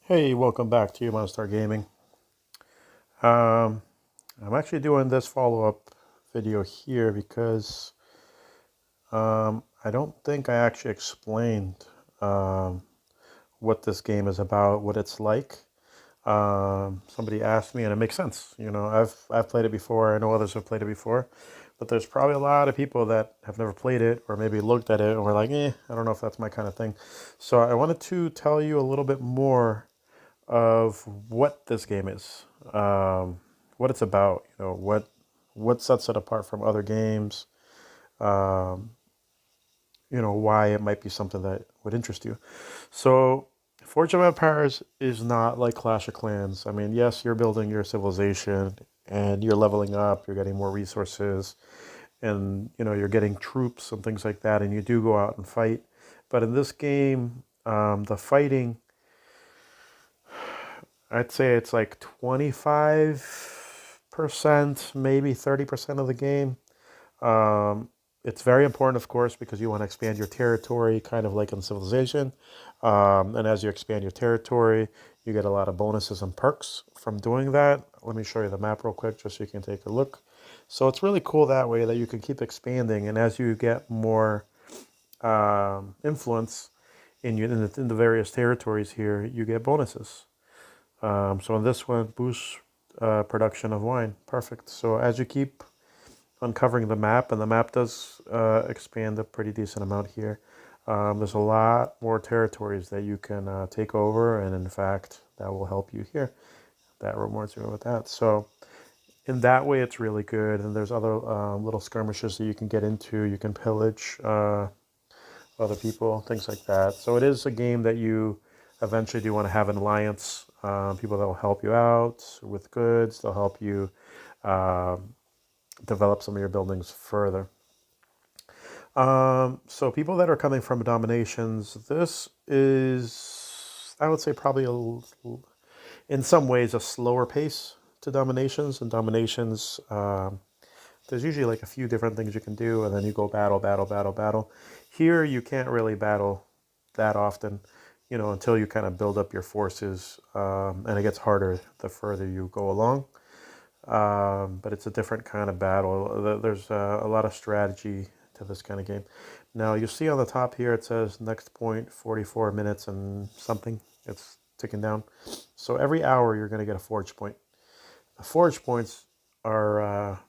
Hey, welcome back to Monster Gaming. Um, I'm actually doing this follow-up video here because I don't think I actually explained um, what this game is about, what it's like. Somebody asked me, and it makes sense. I've played it before. I know others have played it before, but there's probably a lot of people that have never played it or maybe looked at it and were like, I don't know if that's my kind of thing. So I wanted to tell you a little bit more of what this game is, what it's about. What sets it apart from other games. Um, why it might be something that would interest you. So, Forge of Empires is not like Clash of Clans. I mean, yes, you're building your civilization and you're leveling up. You're getting more resources, and you're getting troops and things like that. And you do go out and fight. But in this game, the fighting, I'd say it's like 25%, maybe 30% of the game. Um, it's very important, of course, because you want to expand your territory, kind of like in Civilization. And as you expand your territory, you get a lot of bonuses and perks from doing that. Let me show you the map real quick just so you can take a look. So it's really cool that way that you can keep expanding. And as you get more influence in the various territories here, you get bonuses. So in this one, boost production of wine. Perfect. So as you keep uncovering the map, and the map does expand a pretty decent amount here, there's a lot more territories that you can take over, and in fact, that will help you here. That rewards you with that. So in that way, it's really good. And there's other little skirmishes that you can get into. You can pillage other people, things like that. So it is a game that you eventually do want to have an alliance, people that will help you out with goods. They'll help you develop some of your buildings further. So people that are coming from dominations, this is, I would say, probably in some ways a slower pace to dominations. And dominations, there's usually like a few different things you can do, and then you go battle, battle, battle, battle. Here, you can't really battle that often, until you kind of build up your forces, and it gets harder the further you go along. But it's a different kind of battle. There's a lot of strategy to this kind of game. Now, you see on the top here, it says next point, 44 minutes and something. It's ticking down. So every hour, you're going to get a forge point. The forge points are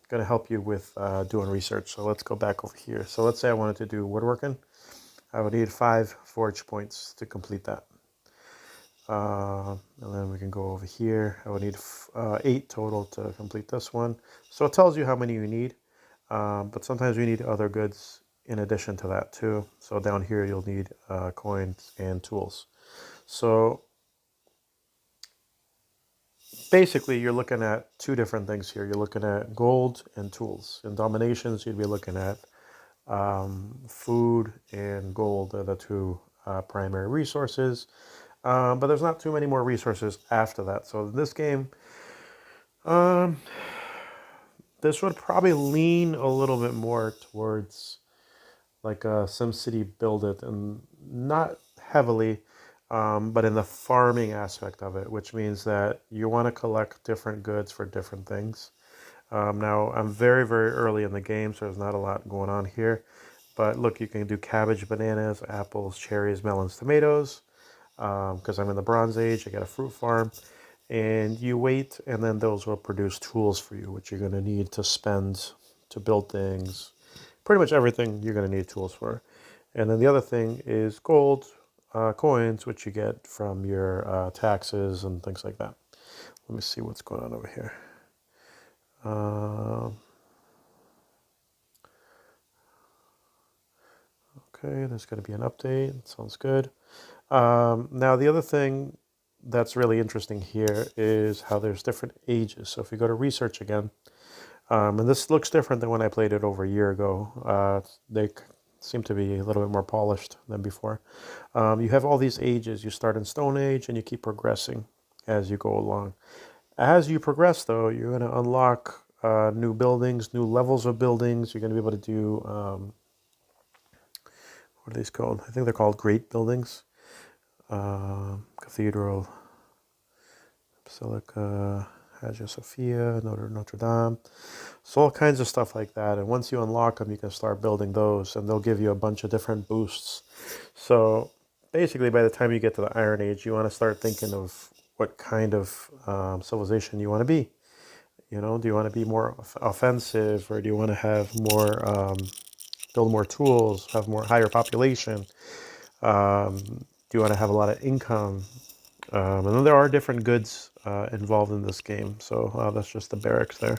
going to help you with doing research. So let's go back over here. So let's say I wanted to do woodworking. I would need 5 forge points to complete that. And then we can go over here. I would need 8 total to complete this one. So it tells you how many you need, but sometimes you need other goods in addition to that too. So down here you'll need coins and tools. So basically you're looking at 2 different things here. You're looking at gold and tools. In dominations, you'd be looking at food and gold are the 2 primary resources. But there's not too many more resources after that. So in this game, um, this would probably lean a little bit more towards like a SimCity Build It, and not heavily, but in the farming aspect of it, which means that you want to collect different goods for different things. Now, I'm very, very early in the game, so there's not a lot going on here. But look, you can do cabbage, bananas, apples, cherries, melons, tomatoes. Because I'm in the Bronze Age, I got a fruit farm. And you wait, and then those will produce tools for you, which you're going to need to spend to build things. Pretty much everything you're going to need tools for. And then the other thing is gold coins, which you get from your taxes and things like that. Let me see what's going on over here. Okay, there's going to be an update. Sounds good. Now, the other thing that's really interesting here is how there's different ages. So if you go to research again, and this looks different than when I played it over a year ago. They seem to be a little bit more polished than before. You have all these ages. You start in Stone Age and you keep progressing as you go along. As you progress, though, you're going to unlock new buildings, new levels of buildings. You're going to be able to do, what are these called? I think they're called great buildings. Cathedral, Basilica, Hagia Sophia, Notre Dame. So all kinds of stuff like that. And once you unlock them, you can start building those, and they'll give you a bunch of different boosts. So basically, by the time you get to the Iron Age, you want to start thinking of what kind of civilization you want to be. You know, do you want to be more offensive, or do you want to have more, build more tools, have more higher population? Do you want to have a lot of income? And then there are different goods involved in this game. So that's just the barracks there.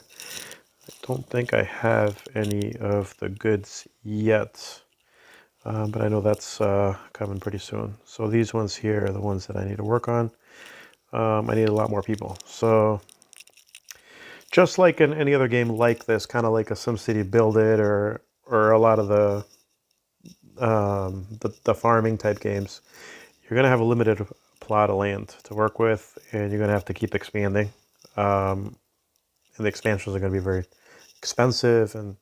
I don't think I have any of the goods yet, but I know that's coming pretty soon. So these ones here are the ones that I need to work on. I need a lot more people. So just like in any other game like this, kind of like a SimCity Build It or a lot of the farming type games, you're gonna have a limited plot of land to work with, and you're gonna have to keep expanding. And the expansions are gonna be very expensive, and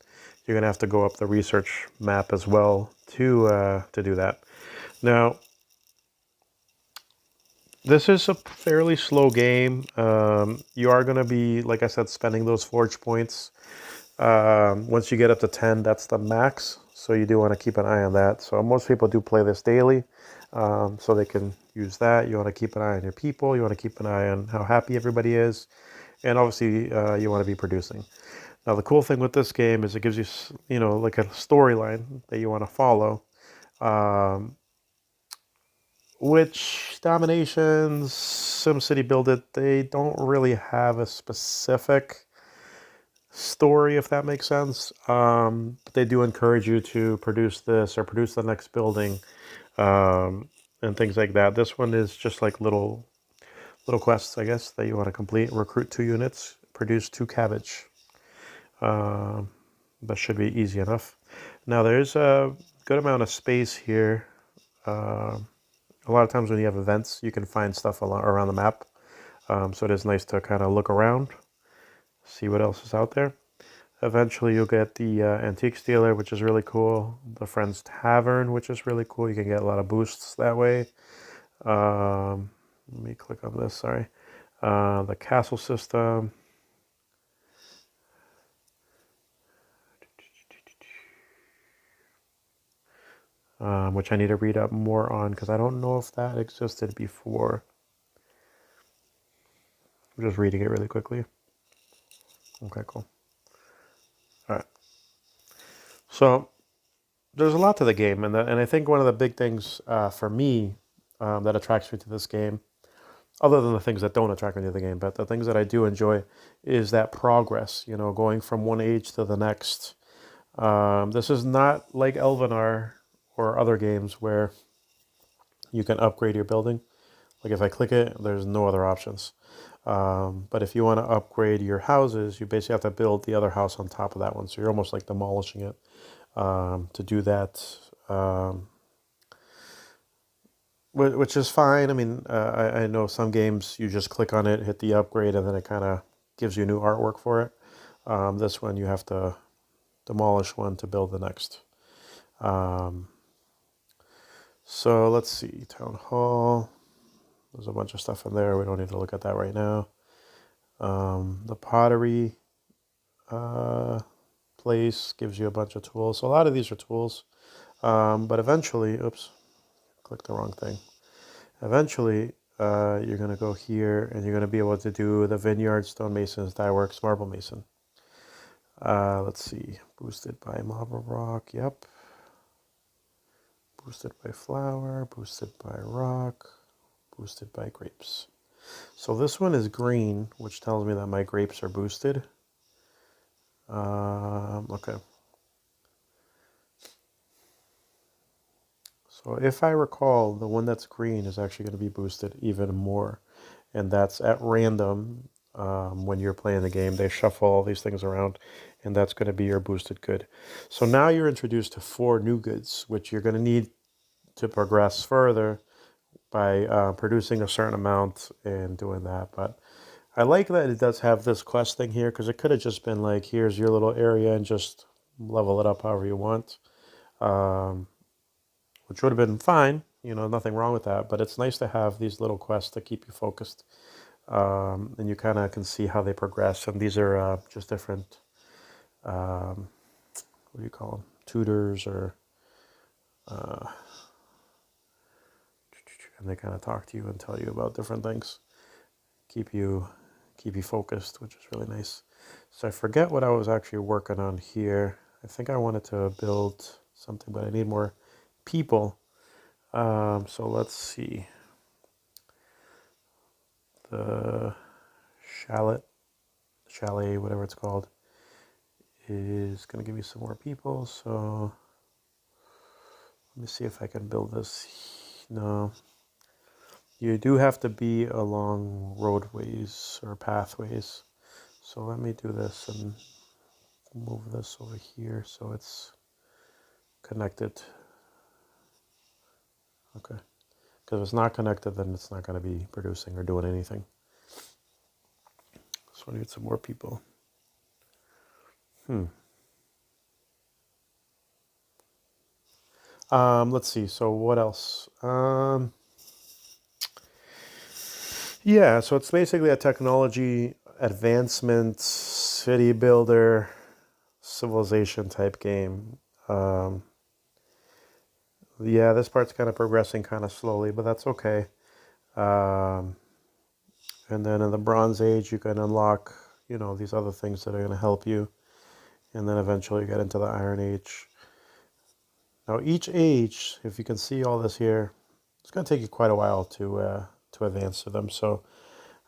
you're gonna have to go up the research map as well to do that. Now, this is a fairly slow game. You are gonna be, like I said, spending those forge points. Once you get up to 10, that's the max. So you do want to keep an eye on that. So most people do play this daily, so they can use that. You want to keep an eye on your people. You want to keep an eye on how happy everybody is. And obviously, you want to be producing. Now, the cool thing with this game is it gives you, you know, like a storyline that you want to follow. Which Dominations, SimCity Build It, they don't really have a specific story, if that makes sense. But they do encourage you to produce this or produce the next building, and things like that. This one is just like little quests, I guess, that you want to complete. Recruit 2 units, produce 2 cabbage. That should be easy enough. Now there's a good amount of space here. A lot of times when you have events, you can find stuff around the map. So it is nice to kind of look around, see what else is out there. Eventually you'll get the Antiques Dealer, which is really cool. The Friends Tavern, which is really cool. You can get a lot of boosts that way. Let me click on this, sorry. The Castle System. Which I need to read up more on because I don't know if that existed before. I'm just reading it really quickly. Okay, cool. All right. So there's a lot to the game, and I think one of the big things for me that attracts me to this game, other than the things that don't attract me to the game, but the things that I do enjoy, is that progress. You know, going from one age to the next. This is not like Elvenar or other games where you can upgrade your building. Like if I click it, there's no other options. But if you want to upgrade your houses, you basically have to build the other house on top of that one. So you're almost like demolishing it. To do that, which is fine. I mean, I know some games you just click on it, hit the upgrade, and then it kind of gives you new artwork for it. This one you have to demolish one to build the next. So let's see, Town Hall. There's a bunch of stuff in there. We don't need to look at that right now. The pottery place gives you a bunch of tools. So a lot of these are tools. But eventually, oops, clicked the wrong thing. Eventually, you're going to go here and you're going to be able to do the vineyard, stonemasons, dyeworks, marble mason. Let's see, boosted by marble rock, yep. Boosted by flour, boosted by rock, boosted by grapes. So this one is green, which tells me that my grapes are boosted. Okay. So if I recall, the one that's green is actually going to be boosted even more. And that's at random. When you're playing the game, they shuffle all these things around, and that's going to be your boosted good. So now you're introduced to 4 new goods, which you're going to need to progress further by producing a certain amount and doing that. But I like that it does have this quest thing here, because it could have just been like, here's your little area and just level it up however you want, which would have been fine. You know, nothing wrong with that, but it's nice to have these little quests to keep you focused. And you kind of can see how they progress. And these are just different, what do you call them? Tutors, or and they kind of talk to you and tell you about different things, keep you focused, which is really nice. So I forget what I was actually working on here. I think I wanted to build something, but I need more people. So let's see. The chalet, whatever it's called, is going to give me some more people. So let me see if I can build this. No, you do have to be along roadways or pathways. So let me do this and move this over here so it's connected. Okay. Because if it's not connected, then it's not going to be producing or doing anything. So I need some more people. Let's see. So what else? Yeah, so it's basically a technology advancement, city builder, civilization type game. Yeah, this part's kind of progressing kind of slowly, but that's okay. And then in the Bronze Age, you can unlock, you know, these other things that are going to help you. And then eventually you get into the Iron Age. Now, each age, if you can see all this here, it's going to take you quite a while to advance to them. So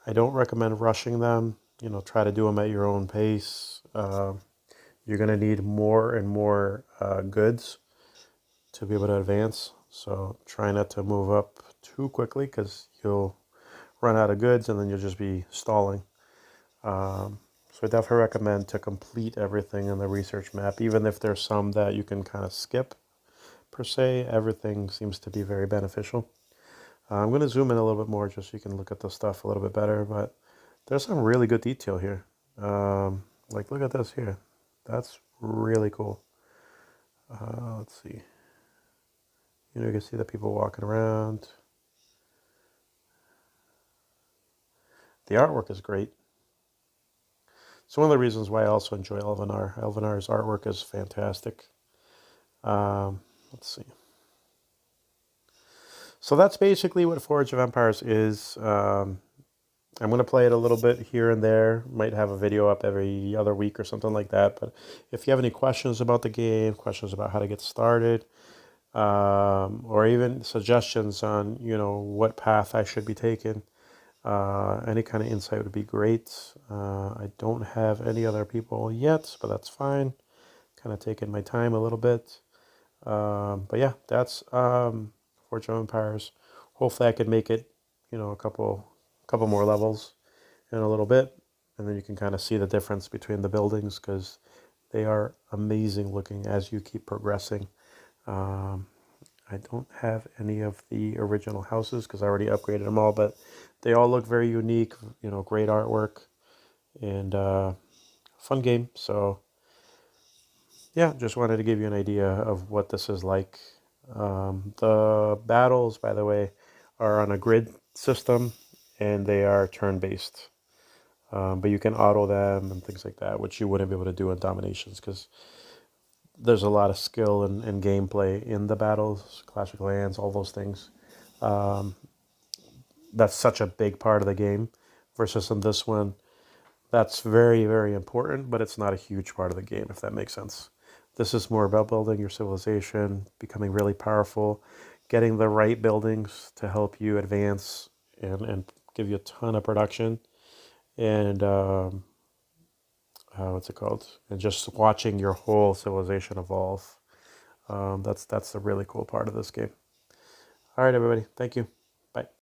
I don't recommend rushing them. You know, try to do them at your own pace. You're going to need more and more goods to be able to advance. So try not to move up too quickly because you'll run out of goods and then you'll just be stalling. So I definitely recommend to complete everything in the research map, even if there's some that you can kind of skip per se. Everything seems to be very beneficial. I'm going to zoom in a little bit more just so you can look at the stuff a little bit better, but there's some really good detail here. Like, look at this here. That's really cool. Let's see. You know, you can see the people walking around. The artwork is great. It's one of the reasons why I also enjoy Elvenar. Elvenar's artwork is fantastic. Let's see. So that's basically what Forge of Empires is. I'm going to play it a little bit here and there. Might have a video up every other week or something like that. But if you have any questions about the game, questions about how to get started, or even suggestions on, you know, what path I should be taking, any kind of insight would be great. I don't have any other people yet, but that's fine. Kind of taking my time a little bit. But yeah, that's Forge of Empires. Hopefully I can make it, you know, a couple more levels in a little bit, and then you can kind of see the difference between the buildings because they are amazing looking as you keep progressing. I don't have any of the original houses because I already upgraded them all, but they all look very unique, you know, great artwork, and fun game. So yeah, just wanted to give you an idea of what this is like. The battles, by the way, are on a grid system, and they are turn-based. But you can auto them and things like that, which you wouldn't be able to do in Dominations because there's a lot of skill and gameplay in the battles, Clash of Clans, all those things. That's such a big part of the game versus in this one, that's very, very important, but it's not a huge part of the game, if that makes sense. This is more about building your civilization, becoming really powerful, getting the right buildings to help you advance and give you a ton of production. And what's it called? And just watching your whole civilization evolve. That's a really cool part of this game. All right, everybody. Thank you. Bye.